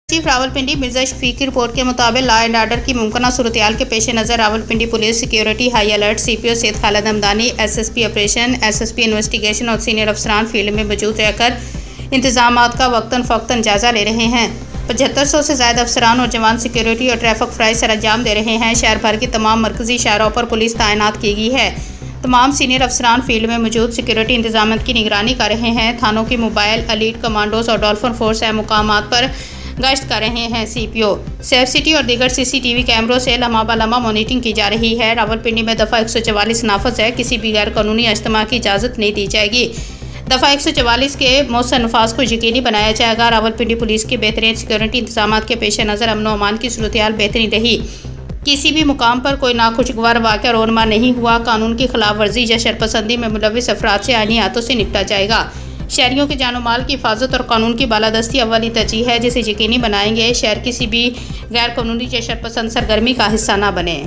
Chief Rawalpindi Mirza Shafiq की report के मुताबिक लॉ एंड ऑर्डर की मुमकिन सूरत-ए-हाल के पेश नज़र Rawalpindi police security high alert CPO Syed Khalid Hamdani SSP operation SSP investigation और सीनियर अफसरान फील्ड में मौजूद रहकर इंतजामात का वक्तन फ़ौक्तन जायज़ा ले रहे हैं। 7500 से ज़्यादा अफसरान और जवान सिक्योरिटी और ट्रैफिक फ्राइज सर अंजाम दे रहे हैं। शहर भर की तमाम मरकजी शहरों पर पुलिस तैनात की गई है। तमाम सीनियर अफसरान फील्ड में मौजूद सिक्योरिटी इंतजाम की निगरानी कर रहे हैं। थानों की मोबाइल एलीट कमांडोज और डॉल्फिन फोर्स मुकामात पर गश्त कर रहे हैं। सीपीओ सेफ सिटी और दीगर सीसीटीवी कैमरों से लम्हा ब लम्हा मॉनिटरिंग की जा रही है। रावलपिंडी में दफ़ा 144 नाफज है। किसी भी गैर कानूनी इज्तिमा की इजाज़त नहीं दी जाएगी। दफ़ा 144 के मौसर नफाज को यकीनी बनाया जाएगा। रावलपिंडी पुलिस के बेहतरीन सिक्योरिटी इंतजाम के पेश नज़र अमन अमान की सूरत-ए-हाल बेहतरीन रही। किसी भी मुकाम पर कोई नाखुशगवार वाक़या रोनमा नहीं हुआ। कानून की खिलाफ वर्जी या शरपसंदी में मुलविस अफराद से आईनी हाथों से निपटा जाएगा। शहरियों के जान माल की हिफाजत और कानून की बालादस्ती अव्वली तरजीह है, जिसे यकीनी बनाएंगे शहर किसी भी गैर कानूनी या शरपसंद सरगर्मी का हिस्सा न बने।